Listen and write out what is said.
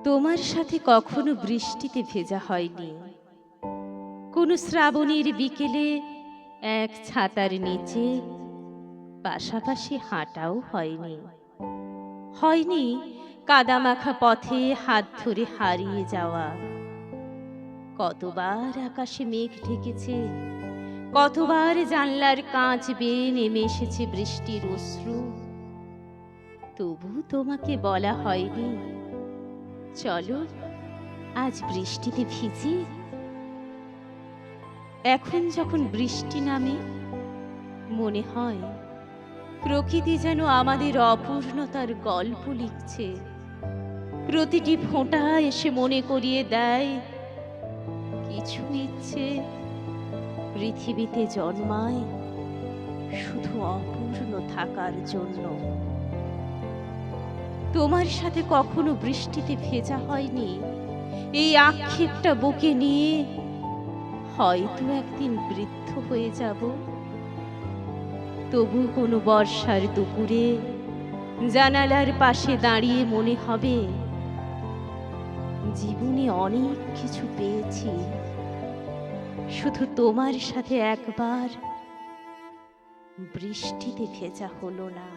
তোমার সাথে কখনো বৃষ্টিতে ভেজা হয়নি, কোনো শ্রাবণের বিকেলে এক ছাতার নিচে পাশাপাশি হাঁটাও হয়নি। হয়নি কাদামাখা পথে হাত ধরে হারিয়ে যাওয়া। কতবার আকাশে মেঘ ঢেকেছে, কতবার জানলার কাঁচ বেয়ে নেমে এসেছে বৃষ্টির অশ্রু, তবু তোমাকে বলা হয়নি চলো আজ বৃষ্টিতে ভিজি। এখন যখন বৃষ্টি নামে মনে হয় প্রকৃতি যেন আমাদের অপূর্ণতার গল্প লিখছে। প্রতিটি ফোঁটা এসে মনে করিয়ে দেয় কিছু ইচ্ছে পৃথিবীতে জন্মায় শুধু অপূর্ণ থাকার জন্য। তোমার সাথে কখনো বৃষ্টিতে ভেজা হয়নি, এই আক্ষেপটা বুকে নিয়ে হয়তো একদিন বৃদ্ধ হয়ে যাব। তবু কোনো বর্ষার দুপুরে জানালার পাশে দাঁড়িয়ে মনে হবে জীবনে অনেক কিছু পেয়েছি, শুধু তোমার সাথে একবার বৃষ্টিতে ভেজা হলো না।